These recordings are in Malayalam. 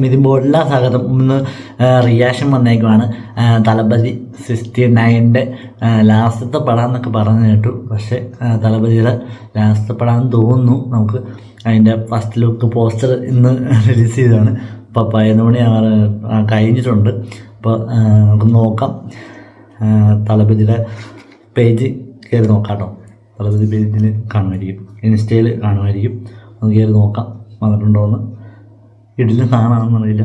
ഇതിമ്പോഴുള്ള സ്വാഗതം. ഇന്ന് റിയാക്ഷൻ വന്നേക്കുവാണ്. തളപതി 69-ൻ്റെ ലാസ്റ്റത്തെ പടം എന്നൊക്കെ പറഞ്ഞു കേട്ടു. പക്ഷേ തളപതിയുടെ ലാസ്റ്റത്തെ പടം തോന്നുന്നു. നമുക്ക് അതിൻ്റെ ഫസ്റ്റ് ലുക്ക് പോസ്റ്റർ ഇന്ന് റിലീസ് ചെയ്തതാണ്. അപ്പോൾ 11 മണി കഴിഞ്ഞിട്ടുണ്ട്. അപ്പോൾ നമുക്ക് നോക്കാം. തളപതിയുടെ പേജ് കയറി നോക്കാം കേട്ടോ. തളപതി പേജിൽ കാണുമായിരിക്കും, ഇൻസ്റ്റയിൽ കാണുമായിരിക്കും. നമുക്ക് കയറി നോക്കാം വന്നിട്ടുണ്ടോയെന്ന്. ഇടിലും സാധനമാണെന്നറിയില്ല.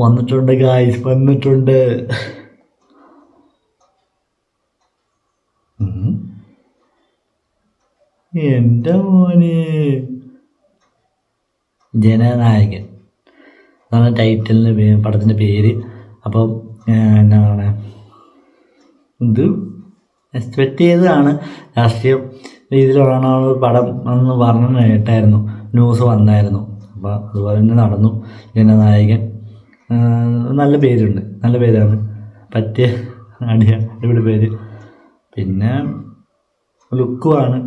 വന്നിട്ടുണ്ട് ഗായ്സ്, വന്നിട്ടുണ്ട്. എൻ്റെ മോന് ജനനായകൻ അതാണ് ടൈറ്റിലിൻ്റെ പടത്തിൻ്റെ പേര്. അപ്പം എന്നാ പറയുക, ഇത് എക്സ്പെക്റ്റ് ചെയ്തതാണ്. രാഷ്ട്രീയ രീതിയിലാണ് പടം എന്ന് പറഞ്ഞു കേട്ടായിരുന്നു, ന്യൂസ് വന്നായിരുന്നു. അപ്പോൾ അതുപോലെ തന്നെ നടന്നു. ജനനായകൻ നല്ല പേരുണ്ട്, നല്ല പേരാണ്, പറ്റിയ അടിപൊളി പേര്. പിന്നെ ലുക്കുമാണ്.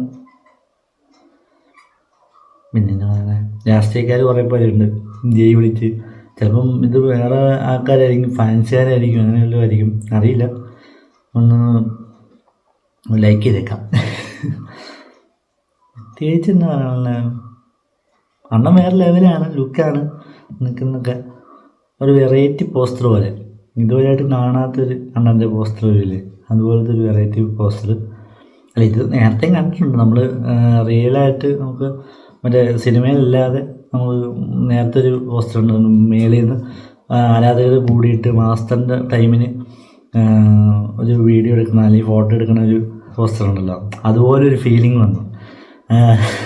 പിന്നെ രാഷ്ട്രീയക്കാർ കുറേ പേരുണ്ട് ജയ് വിളിച്ച്. ചിലപ്പം ഇത് വേറെ ആൾക്കാരായിരിക്കും, ഫാൻസുകാരായിരിക്കും, അങ്ങനെയല്ലോ ആയിരിക്കും, അറിയില്ല. ഒന്ന് ലൈക്ക് ചെയ്തേക്കാം. പ്രത്യേകിച്ച് എന്താ പറയുക, അണ്ണൻ വേറെ ലെവലാണ്, ലുക്കാണ് നിൽക്കുന്നതൊക്കെ. ഒരു വെറൈറ്റി പോസ്റ്റർ പോലെ, ഇതുവരെയായിട്ട് കാണാത്തൊരു അണ്ണൻ്റെ പോസ്റ്റർ വരില്ലേ, അതുപോലത്തെ ഒരു വെറൈറ്റി പോസ്റ്റർ. അല്ല, ഇത് നേരത്തെയും കണ്ടിട്ടുണ്ട് നമ്മൾ. റിയലായിട്ട് നമുക്ക് മറ്റേ സിനിമയിലല്ലാതെ നമുക്ക് നേരത്തെ ഒരു പോസ്റ്റർ ഉണ്ട്. മേളിൽ നിന്ന് ആരാധകർ കൂടിയിട്ട് മാസ്റ്ററിൻ്റെ ടൈമിന് ഒരു വീഡിയോ എടുക്കുന്ന അല്ലെങ്കിൽ ഫോട്ടോ എടുക്കുന്ന ഒരു പോസ്റ്റർ ഉണ്ടല്ലോ, അതുപോലൊരു ഫീലിംഗ് വന്നു.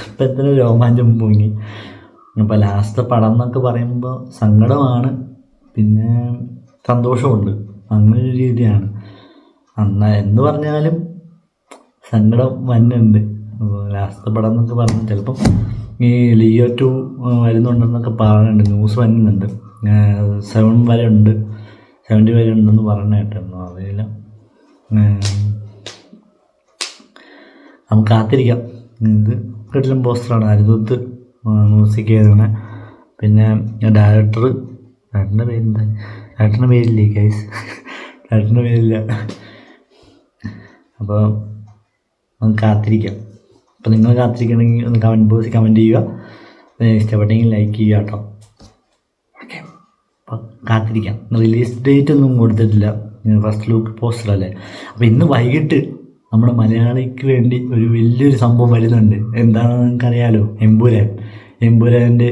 ഇപ്പം എത്ര രോമാഞ്ചം പൊങ്ങി. അപ്പോൾ ലാസ്റ്റ് പടം എന്നൊക്കെ പറയുമ്പോൾ സങ്കടമാണ്, പിന്നെ സന്തോഷമുണ്ട്, അങ്ങനൊരു രീതിയാണ്. എന്ന് പറഞ്ഞാലും സങ്കടം വന്നുണ്ട്. ലാസ്റ്റ് പടം എന്നൊക്കെ പറഞ്ഞു. ചിലപ്പം ഈ ലിയോ 2 വരുന്നുണ്ടെന്നൊക്കെ പറയുന്നുണ്ട്, ന്യൂസ് വരുന്നുണ്ട്. 70 വരെ ഉണ്ടെന്ന് പറഞ്ഞു കേട്ടിരുന്നു, അറിയില്ല. നമുക്ക് കാത്തിരിക്കാം. ഇത് കിടിലൻ പോസ്റ്ററാണ്. അനിരുദ്ധ് മ്യൂസിക് ചെയ്തതാണ്. പിന്നെ ഡയറക്ടറിൻ്റെ പേരെന്താ, ഡയറക്ടറിൻ്റെ പേരില്ലേ ഗൈസ്, ഡയറക്ടറിൻ്റെ പേരില്ല. അപ്പോൾ നമുക്ക് കാത്തിരിക്കാം. അപ്പോൾ നിങ്ങൾ കാത്തിരിക്കണമെങ്കിൽ ഒന്ന് കമൻറ്റ് ബോക്സിൽ കമൻറ്റ് ചെയ്യുക. ഇഷ്ടപ്പെട്ടെങ്കിൽ ലൈക്ക് ചെയ്യുക കേട്ടോ. ഓക്കെ, അപ്പോൾ കാത്തിരിക്കാം. റിലീസ് ഡേറ്റ് ഒന്നും കൊടുത്തിട്ടില്ല, ഫസ്റ്റ് ലുക്ക് പോസ്റ്റർ അല്ലേ. അപ്പോൾ ഇന്ന് വൈകിട്ട് നമ്മുടെ മലയാളിക്ക് വേണ്ടി ഒരു വലിയൊരു സംഭവം വരുന്നുണ്ട്. എന്താണെന്ന് നിങ്ങൾക്കറിയാലോ, എമ്പുരാൻ്റെ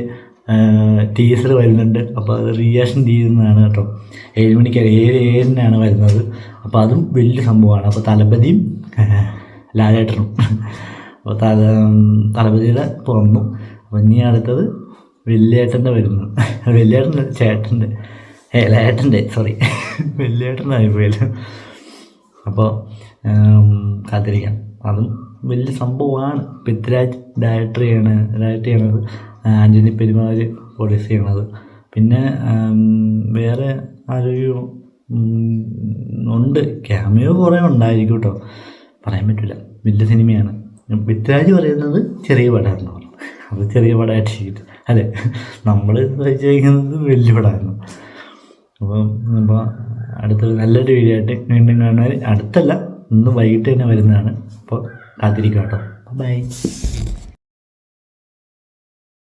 ടീസർ വരുന്നുണ്ട്. അപ്പോൾ അത് റിയാക്ഷൻ ചെയ്യുന്നതാണ് കേട്ടോ. 7 മണിക്ക് 7:07 വരുന്നത്. അപ്പോൾ അതും വലിയ സംഭവമാണ്. അപ്പോൾ തലപതിയും ലാലേട്ടനും, അപ്പോൾ തലപതിയുടെ വന്നു. അപ്പോൾ ഇനി അടുത്തത് വലിയേട്ടൻ്റെ വരുന്നു. വലിയേട്ടൻ്റെ ലേട്ടൻ്റെ വലിയേട്ടൻ്റെ ആയിപ്പോയല്ലോ. അപ്പോൾ കാത്തിരിക്കാം. അതും വലിയ സംഭവമാണ്. പൃഥ്വിരാജ് ഡയറക്റ്റ് ചെയ്യണത്, ആൻ്റണി പെരുമാൾ പ്രൊഡ്യൂസ് ചെയ്യണത്. പിന്നെ വേറെ ആരോഗ്യം ഉണ്ട്, ക്യാമിയോ കുറേ ഉണ്ടായിരിക്കും കേട്ടോ, പറയാൻ പറ്റില്ല. വലിയ സിനിമയാണ്. പൃഥ്വിരാജ് പറയുന്നത് ചെറിയ പടമായിരുന്നു, അത് ചെറിയ പടമായിട്ട് ചെയ്തിട്ട് അതെ, നമ്മൾ ചോദിക്കുന്നത് വലിയ പടമായിരുന്നു. അപ്പോൾ അടുത്തൊരു നല്ലൊരു വീഡിയോ ആയിട്ട് വീണ്ടും കാണാൻ, അടുത്തല്ല ഇന്ന് വൈകിട്ട് തന്നെ വരുന്നതാണ്. അപ്പോൾ കാത്തിരിക്കാം കേട്ടോ. ബൈ.